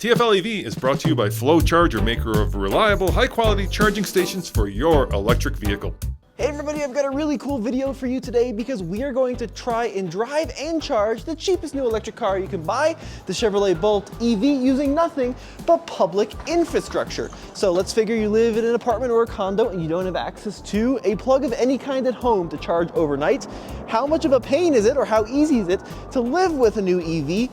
TFL EV is brought to you by Flow Charger, maker of reliable, high-quality charging stations for your electric vehicle. Hey everybody, I've got a really cool video for you today because we are going to try and drive and charge the cheapest new electric car you can buy, the Chevrolet Bolt EV, using nothing but public infrastructure. So let's figure you live in an apartment or a condo and you don't have access to a plug of any kind at home to charge overnight. How much of a pain is it, or how easy is it to live with a new EV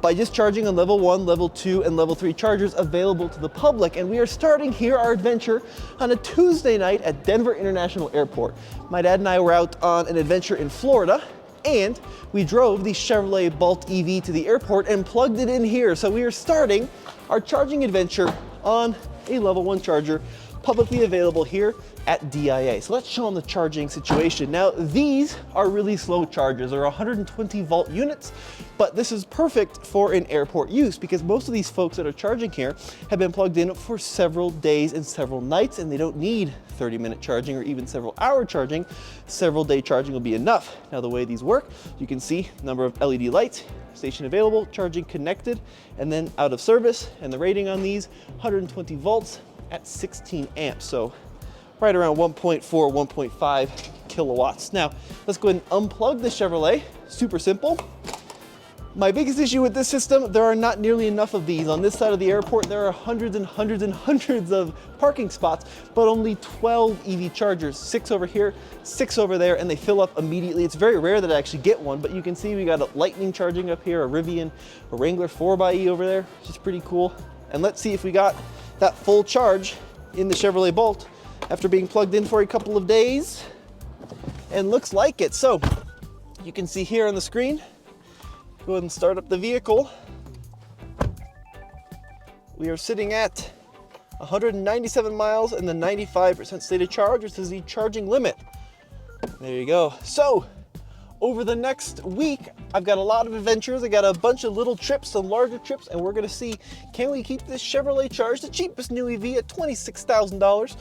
by just charging on level 1, level 2, and level 3 chargers available to the public? And we are starting here our adventure on a Tuesday night at Denver International Airport. My dad and I were out on an adventure in Florida, and we drove the Chevrolet Bolt EV to the airport and plugged it in here. So we are starting our charging adventure on a level 1 charger publicly available here at DIA. So let's show them the charging situation. Now, these are really slow chargers. They're 120 volt units, but this is perfect for an airport use because most of these folks that are charging here have been plugged in for several days and several nights, and they don't need 30-minute charging or even several hour charging. Several day charging will be enough. Now, the way these work, you can see number of LED lights, station available, charging connected, and then out of service. And the rating on these, 120 volts at 16 amps. So right around 1.4, 1.5 kilowatts. Now, let's go ahead and unplug the Chevrolet. Super simple. My biggest issue with this system, there are not nearly enough of these. On this side of the airport, there are hundreds and hundreds and hundreds of parking spots, but only 12 EV chargers, 6 over here, 6 over there, and they fill up immediately. It's very rare that I actually get one, but you can see we got a Lightning charging up here, a Rivian, a Wrangler 4xe over there, which is pretty cool. And let's see if we got that full charge in the Chevrolet Bolt after being plugged in for a couple of days, and looks like it. So you can see here on the screen, go ahead and start up the vehicle. We are sitting at 197 miles and the 95% stated charge, which is the charging limit. There you go. So over the next week, I've got a lot of adventures. I got a bunch of little trips, some larger trips, and we're gonna see, can we keep this Chevrolet charged, the cheapest new EV, at $26,000,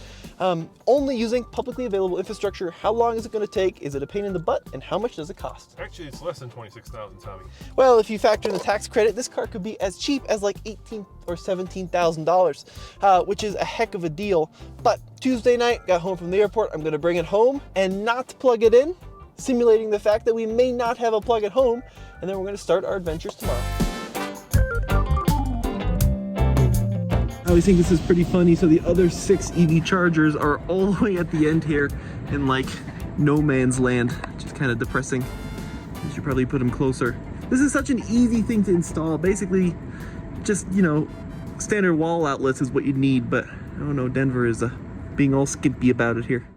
only using publicly available infrastructure? How long is it gonna take? Is it a pain in the butt? And how much does it cost? Actually, it's less than $26,000, Tommy. Well, if you factor in the tax credit, this car could be as cheap as like $18,000 or $17,000, which is a heck of a deal. But Tuesday night, got home from the airport, I'm gonna bring it home and not plug it in, simulating the fact that we may not have a plug at home, and then we're going to start our adventures tomorrow. I always think this is pretty funny. So the other 6 EV chargers are all the way at the end here in like no man's land, which is kind of depressing. I should probably put them closer. This is such an easy thing to install. Basically, just, you know, standard wall outlets is what you need, but I don't know, Denver is being all skimpy about it here.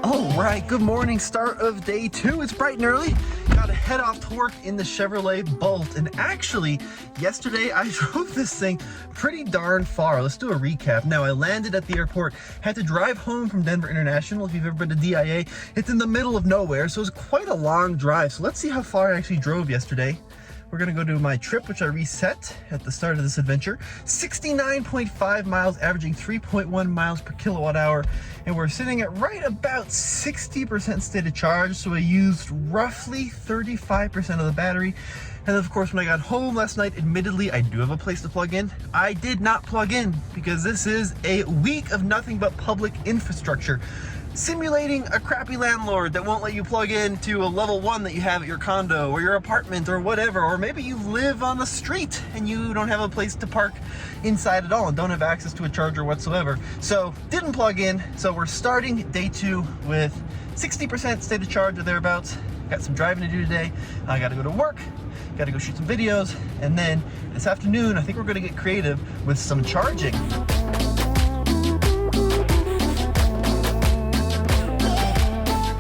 All right, good morning, start of day 2. It's bright and early. Gotta head off to work in the Chevrolet Bolt. And actually, yesterday I drove this thing pretty darn far. Let's do a recap. Now, I landed at the airport, had to drive home from Denver International. If you've ever been to DIA, it's in the middle of nowhere, so it was quite a long drive. So let's see how far I actually drove yesterday. We're gonna go to my trip, which I reset at the start of this adventure. 69.5 miles, averaging 3.1 miles per kilowatt hour. And we're sitting at right about 60% stated charge. So I used roughly 35% of the battery. And of course, when I got home last night, admittedly, I do have a place to plug in. I did not plug in because this is a week of nothing but public infrastructure. Simulating a crappy landlord that won't let you plug into a level 1 that you have at your condo or your apartment or whatever, or maybe you live on the street and you don't have a place to park inside at all and don't have access to a charger whatsoever. So didn't plug in. So we're starting day 2 with 60% stated charge or thereabouts. Got some driving to do today. I gotta go to work, gotta go shoot some videos, and then this afternoon I think we're gonna get creative with some charging.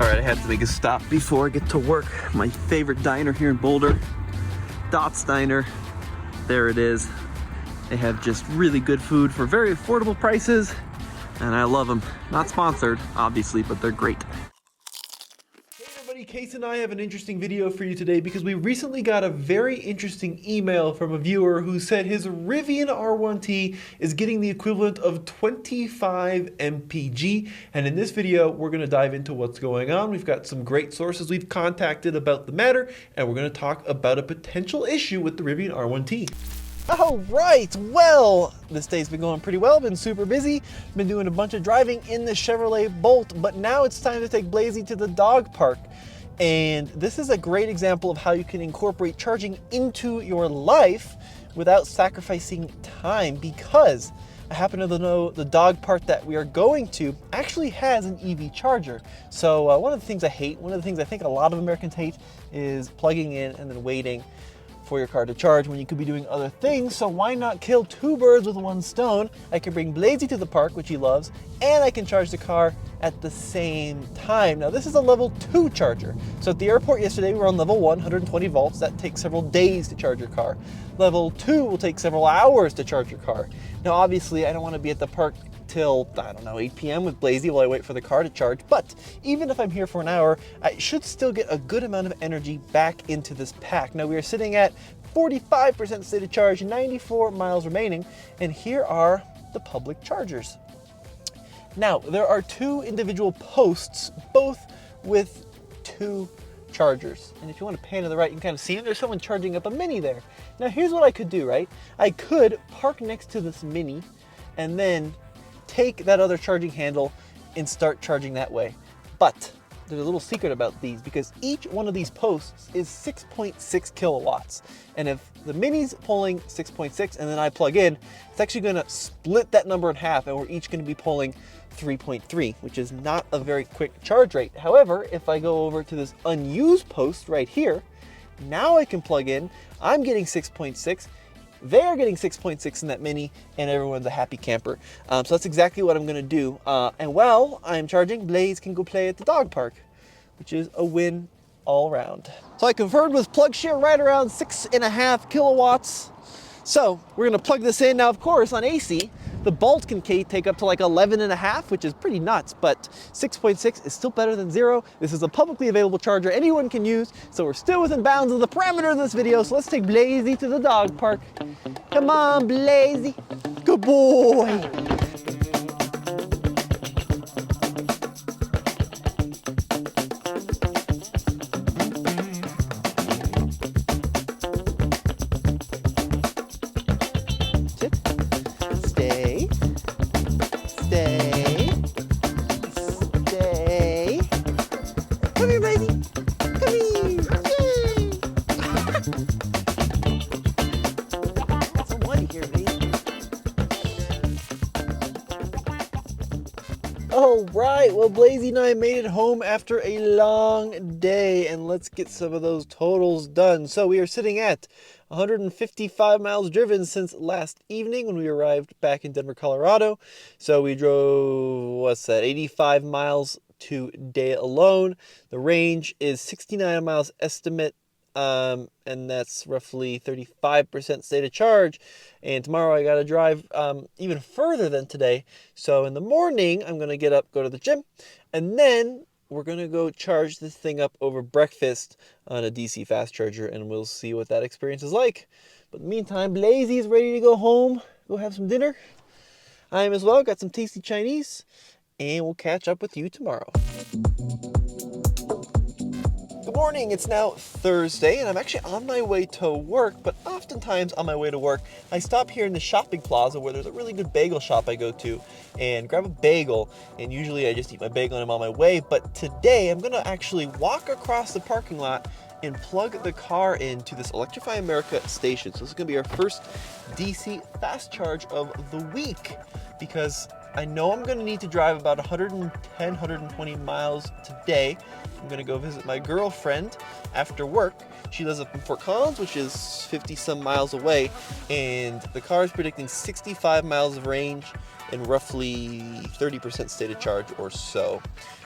All right, I have to make a stop before I get to work. My favorite diner here in Boulder, Dot's Diner. There it is. They have just really good food for very affordable prices, and I love them. Not sponsored, obviously, but they're great. Hey everybody, everybody, Case and I have an interesting video for you today because we recently got a very interesting email from a viewer who said his Rivian R1T is getting the equivalent of 25 mpg, and in this video we're going to dive into what's going on. We've got some great sources we've contacted about the matter, and we're going to talk about a potential issue with the Rivian R1T. All right, well, this day's been going pretty well, been super busy, been doing a bunch of driving in the Chevrolet Bolt, but now it's time to take Blazy to the dog park. And this is a great example of how you can incorporate charging into your life without sacrificing time, because I happen to know the dog park that we are going to actually has an EV charger. So one of the things I hate, one of the things I think a lot of Americans hate, is plugging in and then waiting for your car to charge when you could be doing other things. So why not kill two birds with one stone? I can bring Blazy to the park, which he loves, and I can charge the car at the same time. Now this is a level 2 charger. So at the airport yesterday we were on level 1, 120 volts. That takes several days to charge your car. Level 2 will take several hours to charge your car. Now obviously I don't want to be at the park till, I don't know, 8 p.m. with Blazy while I wait for the car to charge, but even if I'm here for an hour, I should still get a good amount of energy back into this pack. Now we are sitting at 45% state of charge, 94 miles remaining, and here are the public chargers. Now there are two individual posts, both with two chargers, and if you want to pan to the right, you can kind of see them. There's someone charging up a Mini there. Now here's what I could do, right? I could park next to this Mini and then take that other charging handle and start charging that way. But there's a little secret about these, because each one of these posts is 6.6 kilowatts. And if the Mini's pulling 6.6 and then I plug in, it's actually gonna split that number in half, and we're each gonna be pulling 3.3, which is not a very quick charge rate. However, if I go over to this unused post right here, now I can plug in, I'm getting 6.6, they're getting 6.6 in that Mini, and everyone's a happy camper. So that's exactly what I'm gonna do. And while I'm charging, Blaze can go play at the dog park, which is a win all around. So I confirmed with PlugShare, right around 6.5 kilowatts. So we're gonna plug this in. Now, of course, on AC, the Bolt can take up to like 11.5, which is pretty nuts, but 6.6 is still better than 0. This is a publicly available charger anyone can use, so we're still within bounds of the parameter of this video. So let's take Blazy to the dog park. Come on, Blazy. Good boy. Come here, Blazy. Come here. Yay. It's so muddy here, Blazy. All right, well, Blazy and I made it home after a long day, and let's get some of those totals done. So we are sitting at 155 miles driven since last evening when we arrived back in Denver, Colorado. So we drove, 85 miles today alone. The range is 69 miles estimate, and that's roughly 35% state of charge. And tomorrow I gotta drive even further than today. So in the morning, I'm gonna get up, go to the gym, and then we're gonna go charge this thing up over breakfast on a DC fast charger, and we'll see what that experience is like. But in the meantime, Blazy is ready to go home, go have some dinner. I am as well, got some tasty Chinese, and we'll catch up with you tomorrow. Good morning, it's now Thursday, and I'm actually on my way to work, but oftentimes on my way to work, I stop here in the shopping plaza where there's a really good bagel shop I go to and grab a bagel, and usually I just eat my bagel and I'm on my way, but today I'm gonna actually walk across the parking lot and plug the car into this Electrify America station. So this is gonna be our first DC fast charge of the week, because I know I'm gonna need to drive about 110, 120 miles today. I'm gonna go visit my girlfriend after work. She lives up in Fort Collins, which is 50 some miles away, and the car is predicting 65 miles of range and roughly 30% state of charge or so.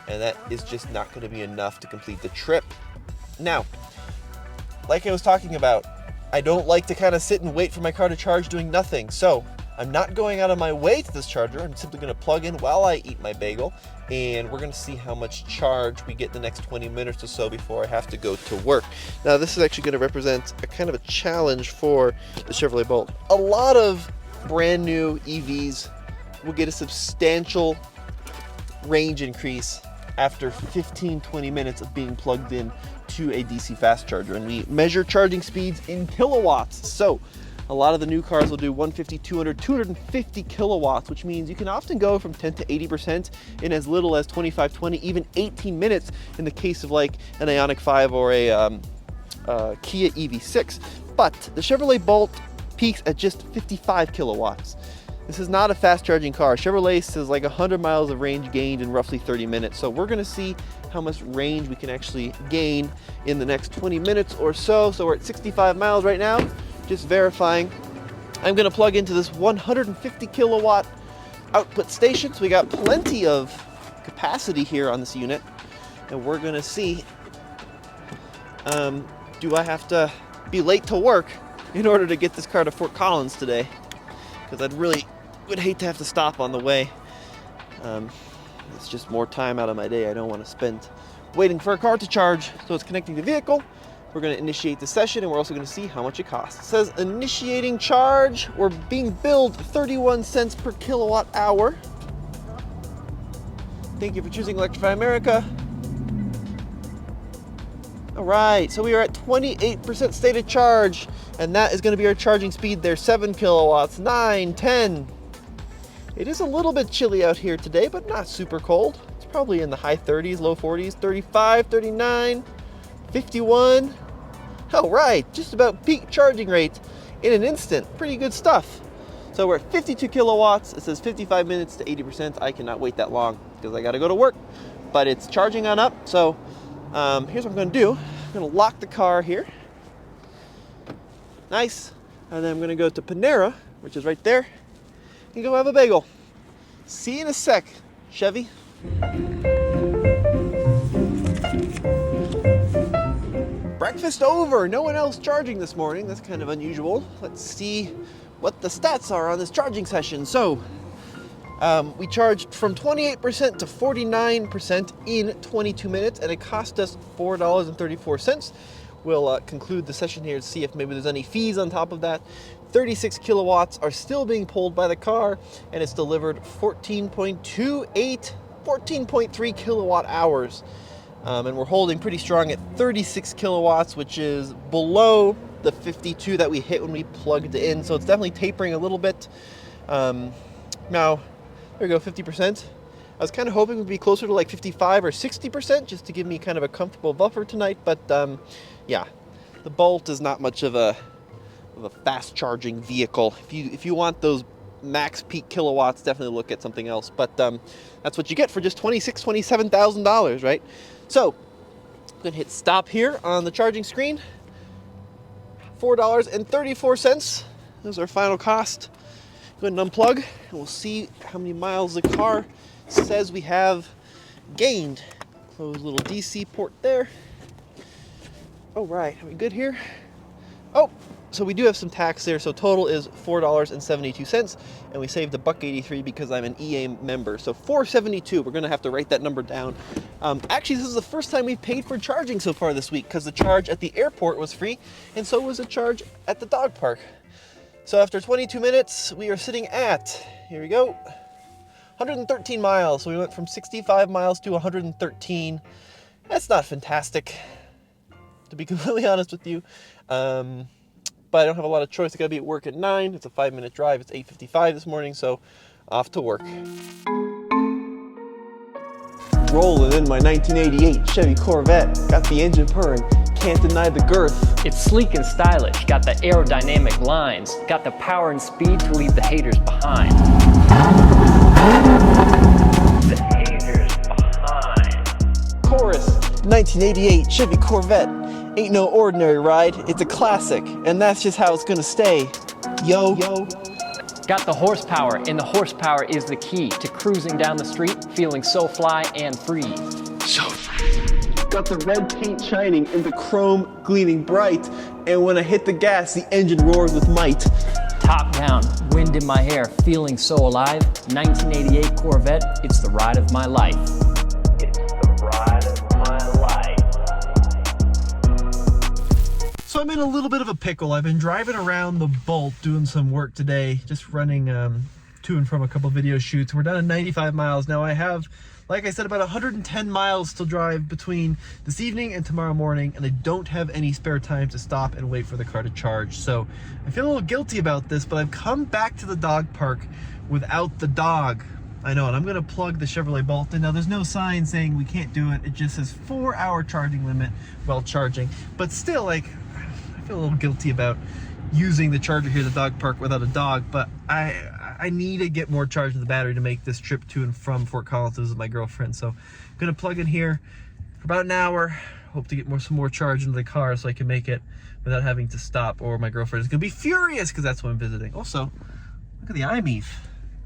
And that is just not gonna be enough to complete the trip. Now, like I was talking about, I don't like to kind of sit and wait for my car to charge doing nothing. So I'm not going out of my way to this charger. I'm simply going to plug in while I eat my bagel, and we're going to see how much charge we get the next 20 minutes or so before I have to go to work. Now, this is actually going to represent a kind of a challenge for the Chevrolet Bolt. A lot of brand new EVs will get a substantial range increase after 15-20 minutes of being plugged in to a DC fast charger, and we measure charging speeds in kilowatts. So a lot of the new cars will do 150, 200, 250 kilowatts, which means you can often go from 10 to 80% in as little as 25, 20, even 18 minutes in the case of like an Ioniq 5 or a Kia EV6. But the Chevrolet Bolt peaks at just 55 kilowatts. This is not a fast charging car. Chevrolet says like 100 miles of range gained in roughly 30 minutes. So we're gonna see how much range we can actually gain in the next 20 minutes or so. So we're at 65 miles right now. Just verifying. I'm gonna plug into this 150 kilowatt output station. So we got plenty of capacity here on this unit. And we're gonna see, do I have to be late to work in order to get this car to Fort Collins today? Because I'd really would hate to have to stop on the way. It's just more time out of my day I don't want to spend waiting for a car to charge. So it's connecting the vehicle. We're going to initiate the session, and we're also going to see how much it costs. It says initiating charge. We're being billed 31 cents per kilowatt hour. Thank you for choosing Electrify America. All right, so we are at 28% stated charge, and that is going to be our charging speed there. 7 kilowatts, 9, 10. It is a little bit chilly out here today, but not super cold. It's probably in the high 30s, low 40s, 35, 39, 51. All right, just about peak charging rate in an instant. Pretty good stuff. So we're at 52 kilowatts. It says 55 minutes to 80%. I cannot wait that long because I got to go to work, but it's charging on up. So here's what I'm going to do. I'm going to lock the car here. Nice. And then I'm going to go to Panera, which is right there, and go have a bagel. See you in a sec, Chevy. Breakfast over. No one else charging this morning. That's kind of unusual. Let's see what the stats are on this charging session. So we charged from 28% to 49% in 22 minutes, and it cost us $4.34. We'll conclude the session here to see if maybe there's any fees on top of that. 36 kilowatts are still being pulled by the car, and it's delivered 14.3 kilowatt hours. And we're holding pretty strong at 36 kilowatts, which is below the 52 that we hit when we plugged it in. So it's definitely tapering a little bit. Now, there we go, 50%. I was kind of hoping we'd be closer to like 55 or 60% just to give me kind of a comfortable buffer tonight. But yeah, the Bolt is not much of a fast charging vehicle. If you want those max peak kilowatts, definitely look at something else. But that's what you get for just $27,000, right? So I'm gonna hit stop here on the charging screen. $4.34. Those are our final cost. Go ahead and unplug, and we'll see how many miles the car says we have gained. Close little DC port there. All right, are we good here? Oh, so we do have some tax there. So total is $4.72, and we saved $1.83 because I'm an EA member. So $4.72. We're gonna have to write that number down. Actually, this is the first time we've paid for charging so far this week, because the charge at the airport was free, and so was a charge at the dog park. So after 22 minutes, we are sitting at, here we go, 113 miles. So we went from 65 miles to 113. That's not fantastic, to be completely honest with you. But I don't have a lot of choice. I gotta be at work at 9. It's a 5-minute drive. It's 8:55 this morning, so off to work. Rolling in my 1988 Chevy Corvette. Got the engine purring. Can't deny the girth. It's sleek and stylish, got the aerodynamic lines, got the power and speed to leave the haters behind. The haters behind. Chorus, 1988 Chevy Corvette. Ain't no ordinary ride, it's a classic, and that's just how it's gonna stay. Yo. Got the horsepower, and the horsepower is the key to cruising down the street, feeling so fly and free. So got the red paint shining and the chrome gleaming bright, and when I hit the gas, the engine roars with might. Top down, wind in my hair, feeling so alive. 1988 Corvette, it's the ride of my life. It's the ride of my life. So I'm in a little bit of a pickle. I've been driving around the Bolt doing some work today, just running to and from a couple video shoots. We're down to 95 miles. Now I have, like I said, about 110 miles to drive between this evening and tomorrow morning, and I don't have any spare time to stop and wait for the car to charge. So I feel a little guilty about this, but I've come back to the dog park without the dog. I know, and I'm gonna plug the Chevrolet Bolt in. Now there's no sign saying we can't do it. It just says 4-hour charging limit while charging. But still, like, I feel a little guilty about using the charger here at the dog park without a dog, but I need to get more charge in the battery to make this trip to and from Fort Collins with my girlfriend. So I'm gonna plug in here for about an hour, hope to get some more charge into the car so I can make it without having to stop, or my girlfriend is gonna be furious because that's what I'm visiting. Also, look at the IMEF.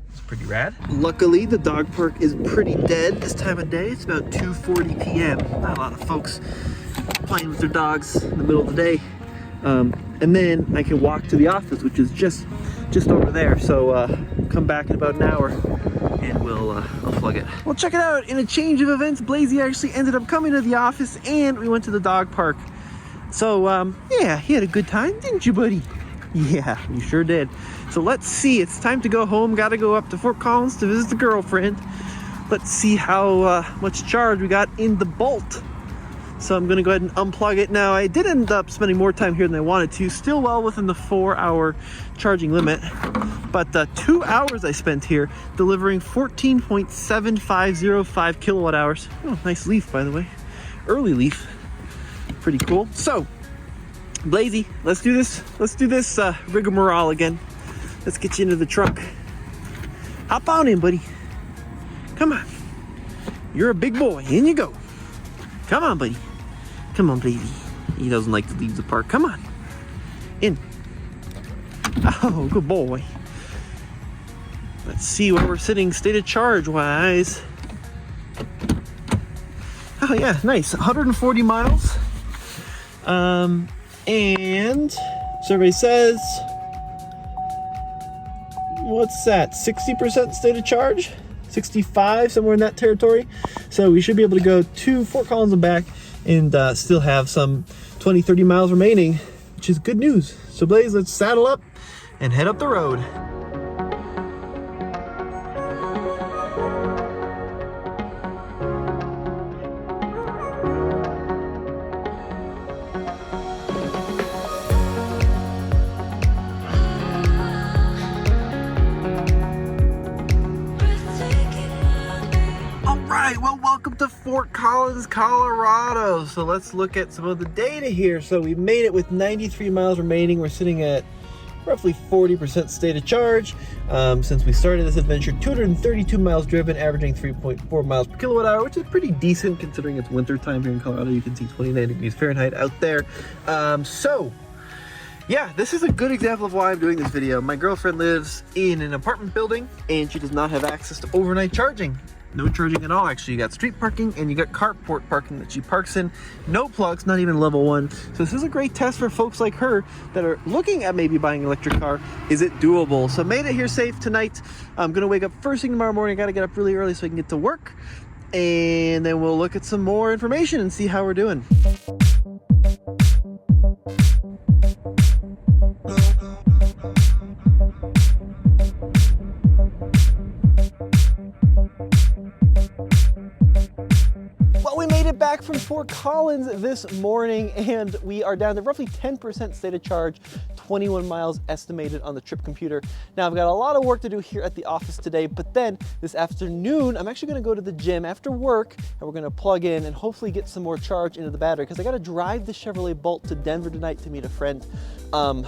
It's pretty rad. Luckily, the dog park is pretty dead this time of day. It's about 2:40 p.m. Not a lot of folks playing with their dogs in the middle of the day. And then I can walk to the office, which is just over there. So come back in about an hour and I'll plug it. Well, check it out. In a change of events, Blazy actually ended up coming to the office and we went to the dog park. So yeah, he had a good time, didn't you, buddy? Yeah, you sure did. So let's see, it's time to go home. Gotta go up to Fort Collins to visit the girlfriend. Let's see how much charge we got in the Bolt. So I'm gonna go ahead and unplug it. Now I did end up spending more time here than I wanted to, still well within the 4-hour charging limit, but the 2 hours I spent here delivering 14.7505 kilowatt hours. Oh, nice leaf, by the way. Early leaf, pretty cool. So Blazy, let's do this rigmarole again. Let's get you into the trunk. Hop on in, buddy. Come on, you're a big boy. In you go. Come on, buddy. Come on, baby. He doesn't like to leave the park. Come on. In. Oh, good boy. Let's see where we're sitting state of charge wise. Oh yeah, nice. 140 miles. And survey says, what's that? 60% state of charge? 65, somewhere in that territory. So we should be able to go to Fort Collins and back and still have some 20-30 miles remaining, which is good news. So Blaze, let's saddle up and head up the road. Well, welcome to Fort Collins, Colorado. So let's look at some of the data here. So we made it with 93 miles remaining. We're sitting at roughly 40% state of charge. Since we started this adventure, 232 miles driven, averaging 3.4 miles per kilowatt hour, which is pretty decent considering it's winter time here in Colorado. You can see 29 degrees Fahrenheit out there. So yeah, this is a good example of why I'm doing this video. My girlfriend lives in an apartment building and she does not have access to overnight charging. No charging at all, actually. You got street parking and you got carport parking that she parks in. No plugs, not even level 1. So this is a great test for folks like her that are looking at maybe buying an electric car. Is it doable? So made it here safe tonight. I'm gonna wake up first thing tomorrow morning. I gotta get up really early so I can get to work. And then we'll look at some more information and see how we're doing. Well, we made it back from Fort Collins this morning and we are down to roughly 10% state of charge, 21 miles estimated on the trip computer. Now I've got a lot of work to do here at the office today, but then this afternoon, I'm actually gonna go to the gym after work and we're gonna plug in and hopefully get some more charge into the battery because I gotta drive the Chevrolet Bolt to Denver tonight to meet a friend. I'm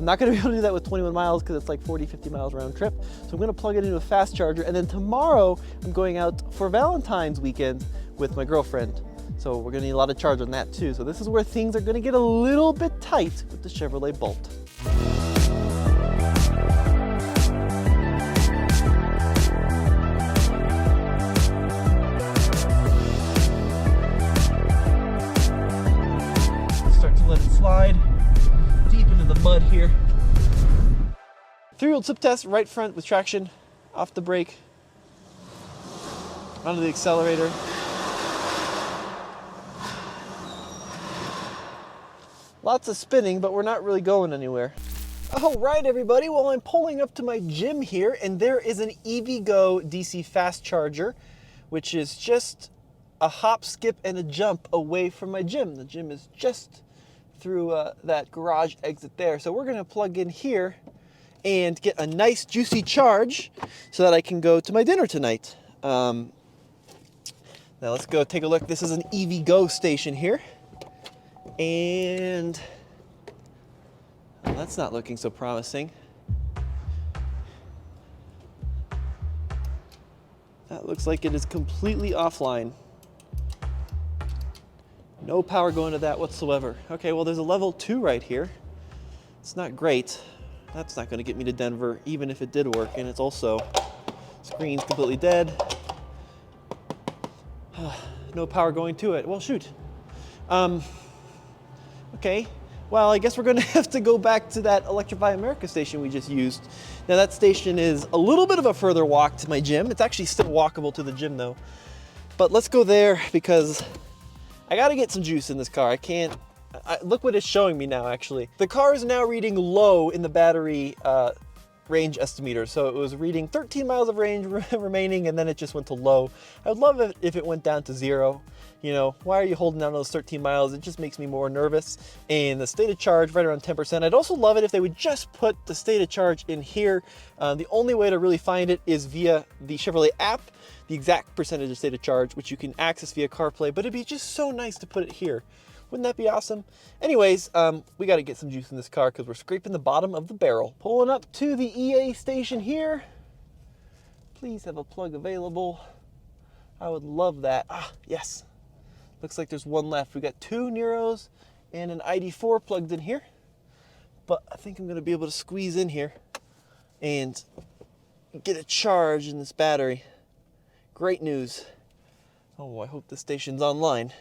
not gonna be able to do that with 21 miles because it's like 40, 50 miles round trip. So I'm gonna plug it into a fast charger and then tomorrow I'm going out for Valentine's weekend with my girlfriend. So we're gonna need a lot of charge on that too. So this is where things are gonna get a little bit tight with the Chevrolet Bolt. Start to let it slide deep into the mud here. Three-wheel tip test, right front with traction, off the brake, onto the accelerator. Lots of spinning, but we're not really going anywhere. All right, everybody. Well, I'm pulling up to my gym here, and there is an EVgo DC fast charger, which is just a hop, skip, and a jump away from my gym. The gym is just through that garage exit there. So we're gonna plug in here and get a nice juicy charge so that I can go to my dinner tonight. Now let's go take a look. This is an EVgo station here. And well, that's not looking so promising. That looks like it is completely offline. No power going to that whatsoever. Okay, well, there's a level 2 right here. It's not great. That's not going to get me to Denver, even if it did work. And it's also, screen's completely dead. No power going to it. Well, shoot. Okay, well, I guess we're going to have to go back to that Electrify America station we just used. Now, that station is a little bit of a further walk to my gym. It's actually still walkable to the gym, though. But let's go there because I got to get some juice in this car. I can't... look what it's showing me now, actually. The car is now reading low in the battery range estimator. So it was reading 13 miles of range remaining, and then it just went to low. I would love it if it went down to 0. You know, why are you holding down those 13 miles? It just makes me more nervous. And the state of charge right around 10%. I'd also love it if they would just put the state of charge in here. The only way to really find it is via the Chevrolet app, the exact percentage of state of charge, which you can access via CarPlay, but it'd be just so nice to put it here. Wouldn't that be awesome? Anyways, we got to get some juice in this car because we're scraping the bottom of the barrel. Pulling up to the EA station here. Please have a plug available. I would love that. Ah, yes. Looks like there's one left. We got 2 Neros and an ID4 plugged in here. But I think I'm going to be able to squeeze in here and get a charge in this battery. Great news. Oh, I hope the station's online.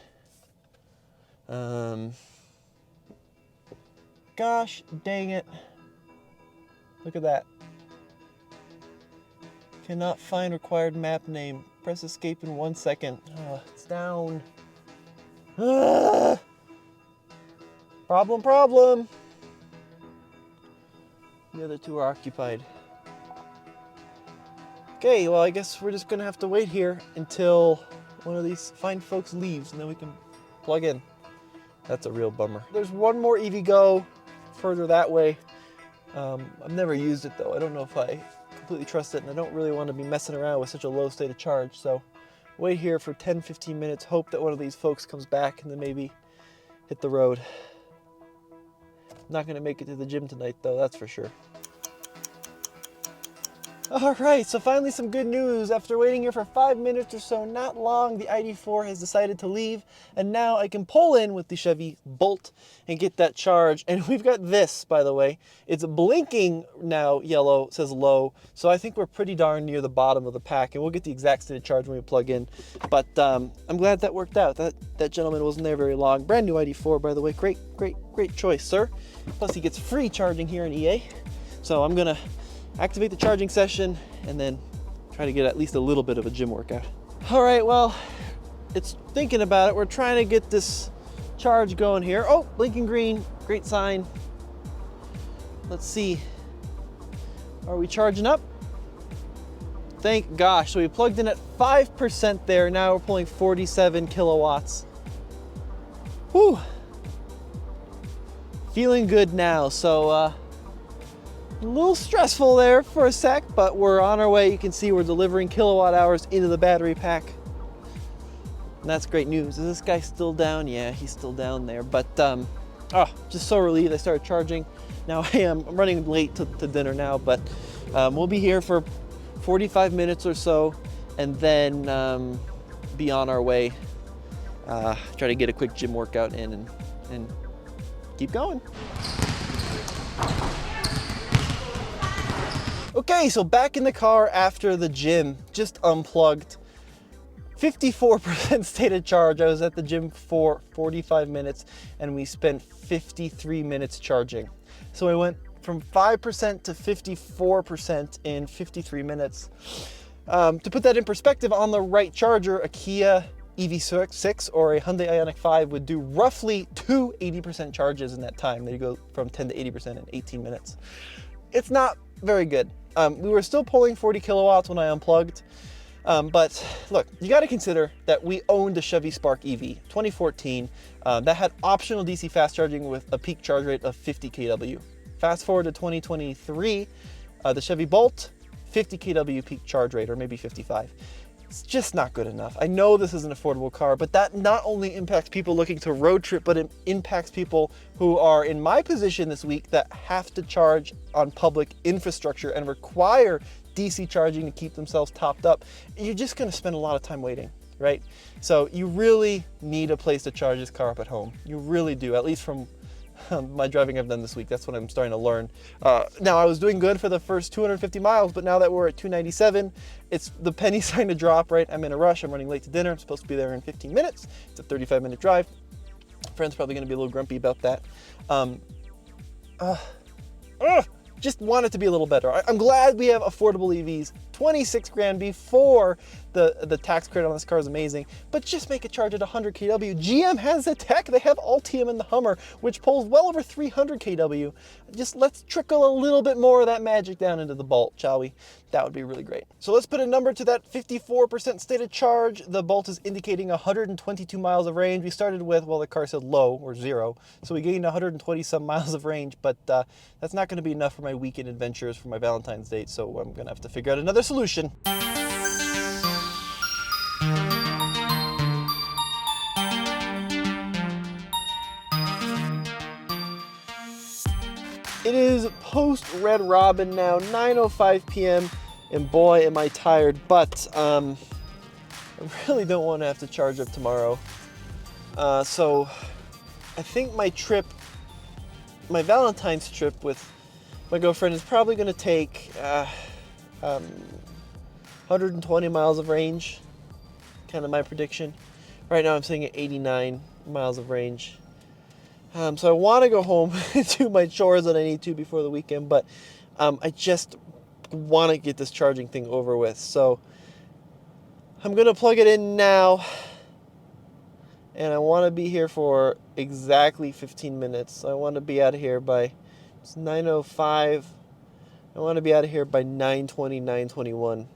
Gosh dang it. Look at that. Cannot find required map name. Press escape in 1 second. It's down. Problem. The other 2 are occupied. Okay, well, I guess we're just gonna have to wait here until one of these fine folks leaves, and then we can plug in. That's a real bummer. There's one more EVgo further that way. I've never used it though. I don't know if I completely trust it, and I don't really want to be messing around with such a low state of charge. So wait here for 10-15 minutes, hope that one of these folks comes back, and then maybe hit the road. Not gonna make it to the gym tonight though, that's for sure. All right, so finally some good news. After waiting here for 5 minutes or so, not long, the ID4 has decided to leave, and now I can pull in with the Chevy Bolt and get that charge. And we've got this, by the way. It's blinking now yellow, says low, so I think we're pretty darn near the bottom of the pack, and we'll get the exact state of charge when we plug in. But I'm glad that worked out. That gentleman wasn't there very long. Brand new ID4, by the way. Great choice, sir. Plus he gets free charging here in EA. So I'm gonna activate the charging session and then try to get at least a little bit of a gym workout. All right, well, it's thinking about it. We're trying to get this charge going here. Oh, blinking green, great sign. Let's see. Are we charging up? Thank gosh. So we plugged in at 5% there. Now we're pulling 47 kilowatts. Whew. Feeling good now. So, a little stressful there for a sec, but we're on our way. You can see we're delivering kilowatt hours into the battery pack. And that's great news. Is this guy still down? Yeah, he's still down there. But, just so relieved I started charging. Now I'm running late to dinner now, but we'll be here for 45 minutes or so, and then be on our way. Try to get a quick gym workout in and keep going. Okay, so back in the car after the gym, just unplugged. 54% state of charge. I was at the gym for 45 minutes and we spent 53 minutes charging. So I went from 5% to 54% in 53 minutes. To put that in perspective, on the right charger, a Kia EV6 or a Hyundai Ioniq 5 would do roughly 2 80% charges in that time. They go from 10 to 80% in 18 minutes. It's not very good. We were still pulling 40 kilowatts when I unplugged. But look, you got to consider that we owned a Chevy Spark EV 2014 that had optional DC fast charging with a peak charge rate of 50 kW. Fast forward to 2023, the Chevy Bolt, 50 kW peak charge rate, or maybe 55. It's just not good enough. I know this is an affordable car, but that not only impacts people looking to road trip, but it impacts people who are in my position this week that have to charge on public infrastructure and require DC charging to keep themselves topped up. You're just gonna spend a lot of time waiting, right? So you really need a place to charge this car up at home. You really do, at least from my driving I've done this week. That's what I'm starting to learn. Now, I was doing good for the first 250 miles, but now that we're at 297, it's the penny's starting to drop, right? I'm in a rush. I'm running late to dinner. I'm supposed to be there in 15 minutes. It's a 35-minute drive. Friend's probably going to be a little grumpy about that. Just want it to be a little better. I'm glad we have affordable EVs. 26 grand before the tax credit on this car is amazing, but just make it charge at 100 kW. GM has the tech. They have Ultium in the Hummer, which pulls well over 300 kW. Just let's trickle a little bit more of that magic down into the Bolt, shall we? That would be really great. So let's put a number to that 54% state of charge. The Bolt is indicating 122 miles of range. We started with, well, the car said low or 0, so we gained 120 some miles of range, but that's not going to be enough for my weekend adventures for my Valentine's date, so I'm going to have to figure out another solution. It is post Red Robin now, 9:05 p.m. and boy am I tired, but I really don't want to have to charge up tomorrow. So I think my Valentine's trip with my girlfriend is probably going to take 120 miles of range, kind of my prediction. Right now I'm sitting at 89 miles of range. So I want to go home and do my chores that I need to before the weekend, but I just want to get this charging thing over with. So I'm going to plug it in now, and I want to be here for exactly 15 minutes. I want to be out of here by, it's 9:05. I want to be out of here by 9:20, 9:21,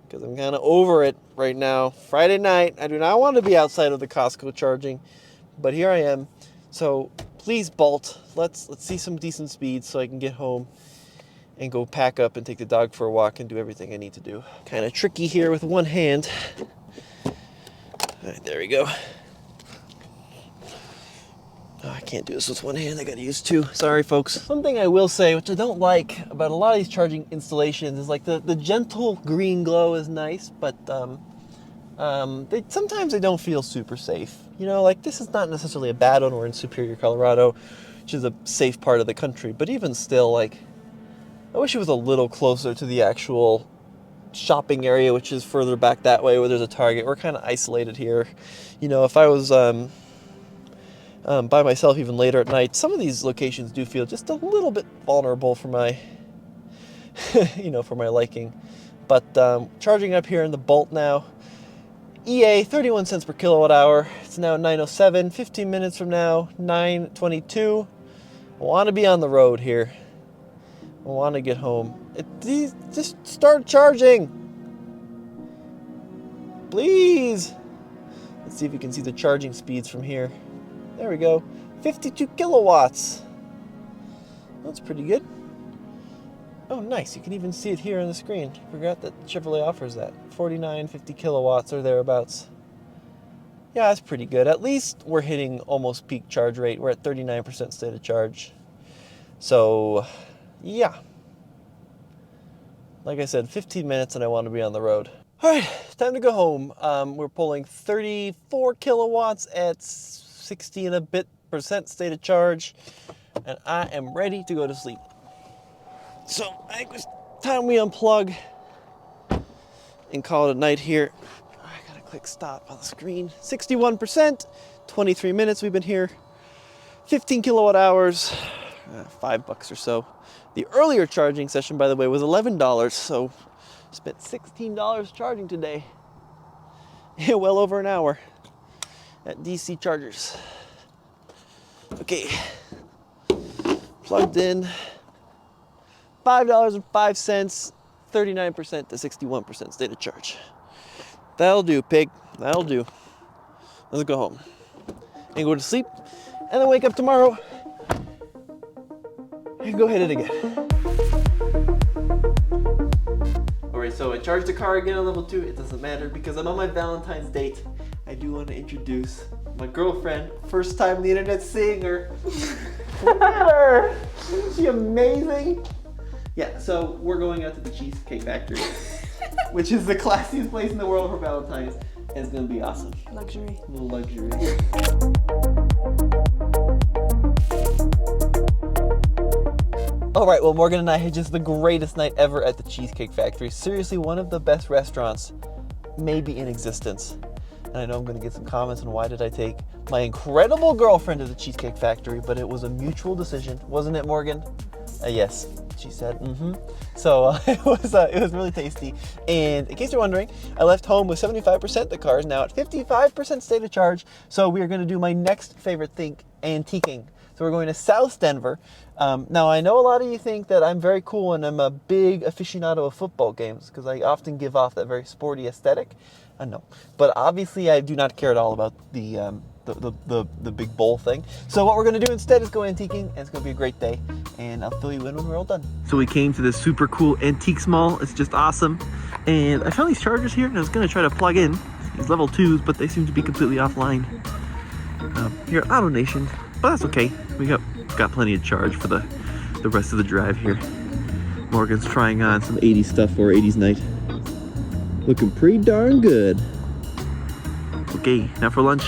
because I'm kind of over it right now. Friday night, I do not want to be outside of the Costco charging, but here I am. So please, Bolt, let's see some decent speeds so I can get home and go pack up and take the dog for a walk and do everything I need to do. Kind of tricky here with one hand. All right, there we go. Oh, I can't do this with one hand. I gotta use two. Sorry, folks. Something I will say, which I don't like about a lot of these charging installations, is like the gentle green glow is nice, but sometimes they don't feel super safe. You know, like this is not necessarily a bad one. We're in Superior, Colorado, which is a safe part of the country, but even still, like, I wish it was a little closer to the actual shopping area, which is further back that way where there's a Target. We're kind of isolated here. You know, if I was by myself even later at night, some of these locations do feel just a little bit vulnerable for my, for my liking. But charging up here in the Bolt now, EA, 31 cents per kilowatt hour. It's now 9:07, 15 minutes from now, 9:22. I want to be on the road here. I want to get home. Just start charging. Please. Let's see if you can see the charging speeds from here. There we go. 52 kilowatts. That's pretty good. Oh, nice. You can even see it here on the screen. Forgot that Chevrolet offers that. 49, 50 kilowatts or thereabouts. Yeah, that's pretty good. At least we're hitting almost peak charge rate. We're at 39% state of charge. So, yeah. Like I said, 15 minutes and I want to be on the road. All right, time to go home. We're pulling 34 kilowatts at 60 and a bit percent state of charge. And I am ready to go to sleep. So I think it's time we unplug and call it a night here. I gotta click stop on the screen. 61%, 23 minutes we've been here. 15 kilowatt hours, $5 or so. The earlier charging session, by the way, was $11, so spent $16 charging today. Well over an hour at DC chargers. Okay, plugged in, $5.05, 39% to 61% state of charge. That'll do, pig, that'll do. Let's go home and go to sleep, and then wake up tomorrow and go hit it again. All right, so I charged the car again on level 2. It doesn't matter because I'm on my Valentine's date. I do want to introduce my girlfriend. First time on the internet seeing her. Look at her. Isn't she amazing? Yeah, so we're going out to the Cheesecake Factory, which is the classiest place in the world for Valentine's. And it's gonna be awesome. Luxury. A little luxury. All right, well, Morgan and I had just the greatest night ever at the Cheesecake Factory. Seriously, one of the best restaurants maybe in existence. And I know I'm gonna get some comments on why did I take my incredible girlfriend to the Cheesecake Factory, but it was a mutual decision, wasn't it, Morgan? Yes, she said, So it was really tasty. And in case you're wondering, I left home with 75%. The car is now at 55% state of charge. So we are going to do my next favorite thing, antiquing. So we're going to South Denver. Now I know a lot of you think that I'm very cool and I'm a big aficionado of football games because I often give off that very sporty aesthetic. I know, but obviously I do not care at all about the big bowl thing. So what we're going to do instead is go antiquing, and it's going to be a great day, and I'll fill you in when we're all done. So we came to this super cool antiques mall. It's just awesome, and I found these chargers here, and I was going to try to plug in these level 2s, but they seem to be completely offline here at Auto Nation, but that's okay. We got plenty of charge for the rest of the drive here. Morgan's trying on some 80s stuff for 80s night. Looking pretty darn good. Okay, now for lunch.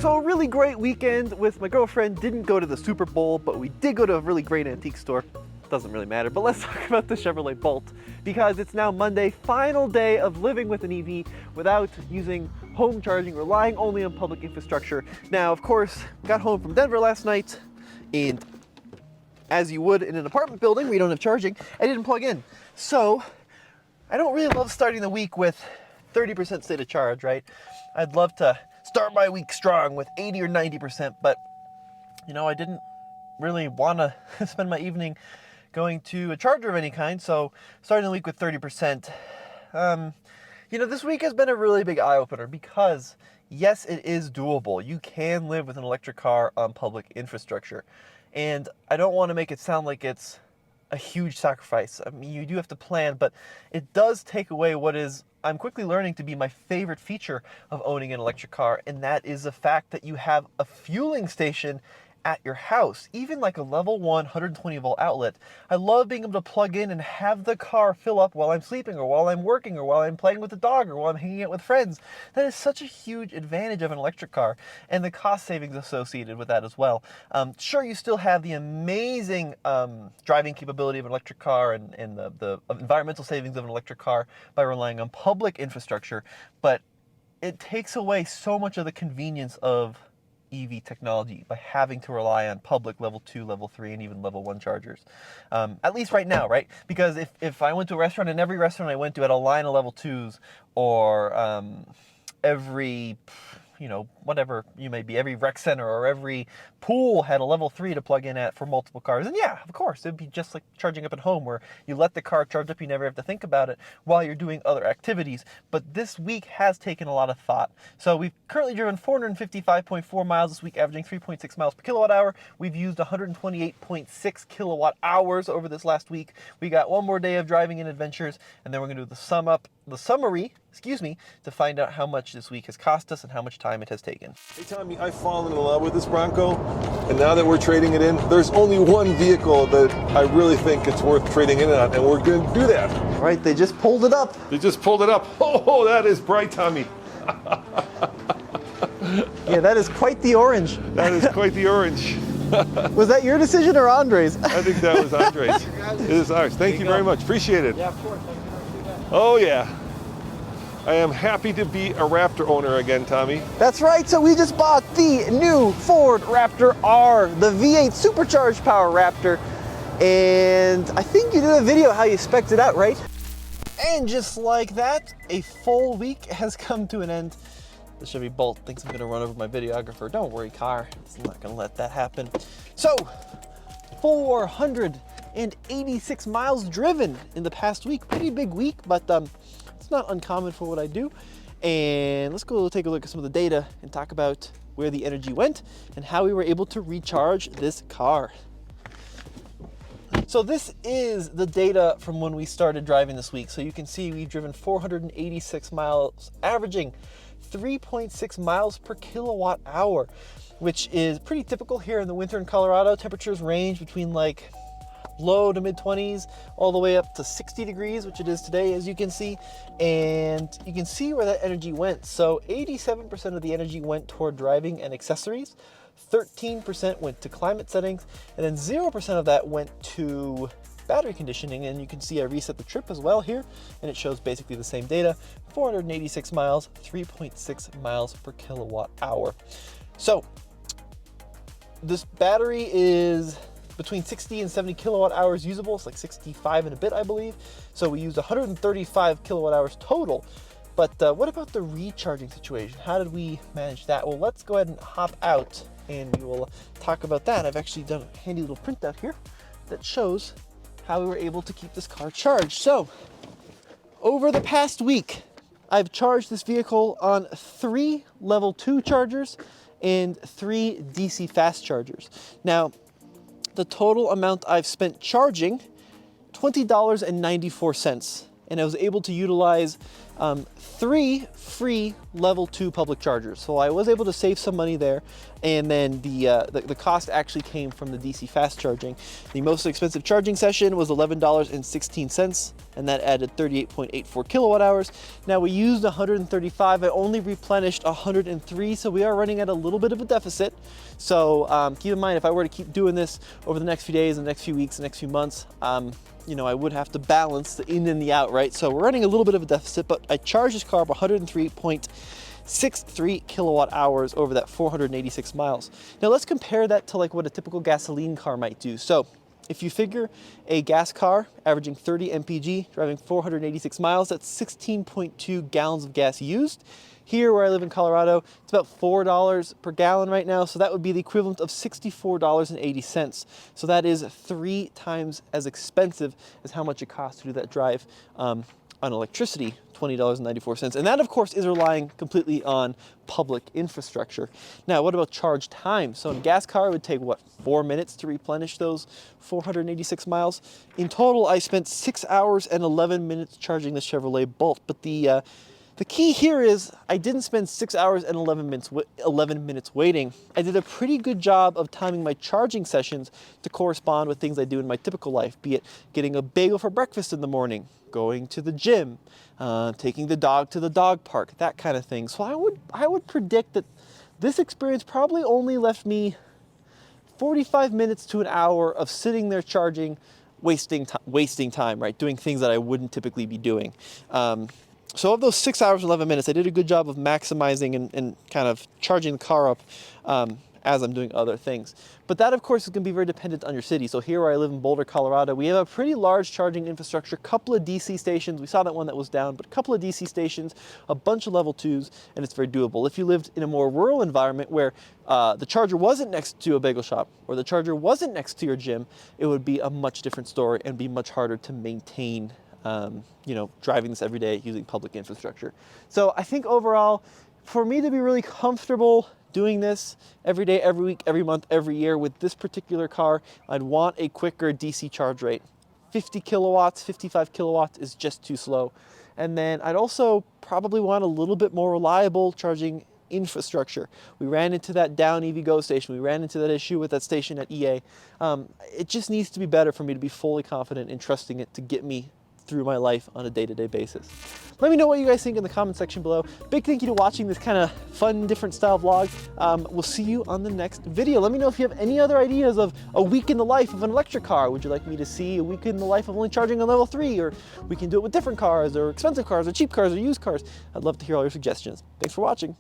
So a really great weekend with my girlfriend. Didn't go to the Super Bowl, but we did go to a really great antique store. Doesn't really matter, but let's talk about the Chevrolet Bolt because it's now Monday, final day of living with an EV without using home charging, relying only on public infrastructure. Now, of course, got home from Denver last night, and as you would in an apartment building where you don't have charging, I didn't plug in. So I don't really love starting the week with 30% state of charge, right? I'd love to start my week strong with 80 or 90%, but you know, I didn't really want to spend my evening going to a charger of any kind, so starting the week with 30%. You know, this week has been a really big eye-opener because, yes, it is doable. You can live with an electric car on public infrastructure. And I don't want to make it sound like it's a huge sacrifice. I mean, you do have to plan, but it does take away what is, I'm quickly learning to be my favorite feature of owning an electric car, and that is the fact that you have a fueling station at your house, even like a level 1 120 volt outlet. I love being able to plug in and have the car fill up while I'm sleeping or while I'm working or while I'm playing with the dog or while I'm hanging out with friends. That is such a huge advantage of an electric car and the cost savings associated with that as well. Sure, you still have the amazing driving capability of an electric car and the environmental savings of an electric car by relying on public infrastructure, but it takes away so much of the convenience of EV technology by having to rely on public level 2, level 3, and even level 1 chargers. At least right now, right? Because if I went to a restaurant and every restaurant I went to had a line of level 2s, or every, you know, whatever you may be, every rec center or every pool had a level 3 to plug in at for multiple cars. And yeah, of course, it'd be just like charging up at home where you let the car charge up, you never have to think about it while you're doing other activities. But this week has taken a lot of thought. So we've currently driven 455.4 miles this week, averaging 3.6 miles per kilowatt hour. We've used 128.6 kilowatt hours over this last week. We got one more day of driving and adventures, and then we're gonna do the summary, to find out how much this week has cost us and how much time it has taken. Hey Tommy, I've fallen in love with this Bronco, and now that we're trading it in, there's only one vehicle that I really think it's worth trading in on, and we're going to do that. All right, they just pulled it up. They just pulled it up. Oh, that is bright, Tommy. Yeah, that is quite the orange. That is quite the orange. Was that your decision or Andre's? I think that was Andre's. It is ours. Thank you very much. Appreciate it. Yeah, of course. Oh, yeah. I am happy to be a Raptor owner again, Tommy. That's right, so we just bought the new Ford Raptor R, the V8 supercharged power Raptor. And I think you did a video how you spec'd it out, right? And just like that, a full week has come to an end. The Chevy Bolt thinks I'm gonna run over my videographer. Don't worry, car, it's not gonna let that happen. So, 486 miles driven in the past week. Pretty big week, but it's not uncommon for what I do. And let's go take a look at some of the data and talk about where the energy went and how we were able to recharge this car. So this is the data from when we started driving this week. So you can see we've driven 486 miles, averaging 3.6 miles per kilowatt hour, which is pretty typical here in the winter in Colorado. Temperatures range between like low to mid 20s all the way up to 60 degrees, which it is today, as you can see. And you can see where that energy went. So 87% of the energy went toward driving and accessories, 13% went to climate settings, and then 0% of that went to battery conditioning. And you can see I reset the trip as well here, and it shows basically the same data, 486 miles, 3.6 miles per kilowatt hour. So this battery is between 60 and 70 kilowatt hours usable. It's like 65 and a bit, I believe. So we used 135 kilowatt hours total. But what about the recharging situation? How did we manage that? Well, let's go ahead and hop out and we will talk about that. I've actually done a handy little printout here that shows how we were able to keep this car charged. So over the past week, I've charged this vehicle on 3 level 2 chargers and 3 DC fast chargers. Now, the total amount I've spent charging, $20.94. And I was able to utilize 3 free level 2 public chargers. So I was able to save some money there. And then the cost actually came from the DC fast charging. The most expensive charging session was $11.16, and that added 38.84 kilowatt hours. Now we used 135, I only replenished 103, so we are running at a little bit of a deficit. So keep in mind, if I were to keep doing this over the next few days, the next few weeks, the next few months, you know, I would have to balance the in and the out, right? So we're running a little bit of a deficit, but I charged this car up 103.63 kilowatt hours over that 486 miles. Now let's compare that to like what a typical gasoline car might do. So if you figure a gas car averaging 30 mpg, driving 486 miles, that's 16.2 gallons of gas used. Here where I live in Colorado, it's about $4 per gallon right now, so that would be the equivalent of $64.80. So that is 3 times as expensive as how much it costs to do that drive on electricity, $20.94. And that, of course, is relying completely on public infrastructure. Now, what about charge time? So in a gas car, it would take, what, 4 minutes to replenish those 486 miles? In total, I spent 6 hours and 11 minutes charging the Chevrolet Bolt. But the key here is I didn't spend 6 hours and 11 minutes waiting. I did a pretty good job of timing my charging sessions to correspond with things I do in my typical life, be it getting a bagel for breakfast in the morning, going to the gym, taking the dog to the dog park, that kind of thing. So I would predict that this experience probably only left me 45 minutes to an hour of sitting there charging, wasting time, right? Doing things that I wouldn't typically be doing. So of those 6 hours and 11 minutes, I did a good job of maximizing and kind of charging the car up as I'm doing other things. But that, of course, is going to be very dependent on your city. So here where I live in Boulder, Colorado, we have a pretty large charging infrastructure, couple of DC stations. We saw that one that was down, but a couple of DC stations, a bunch of level 2s, and it's very doable. If you lived in a more rural environment where the charger wasn't next to a bagel shop or the charger wasn't next to your gym, it would be a much different story and be much harder to maintain you know, driving this every day using public infrastructure. So I think overall, for me to be really comfortable doing this every day, every week, every month, every year with this particular car, I'd want a quicker DC charge rate. 50 kilowatts, 55 kilowatts is just too slow. And then I'd also probably want a little bit more reliable charging infrastructure. We ran into that down EVgo station. We ran into that issue with that station at EA. It just needs to be better for me to be fully confident in trusting it to get me through my life on a day-to-day basis. Let me know what you guys think in the comment section below. Big thank you to watching this kind of fun, different style vlog. We'll see you on the next video. Let me know if you have any other ideas of a week in the life of an electric car. Would you like me to see a week in the life of only charging on level 3, or we can do it with different cars, or expensive cars, or cheap cars, or used cars? I'd love to hear all your suggestions. Thanks for watching.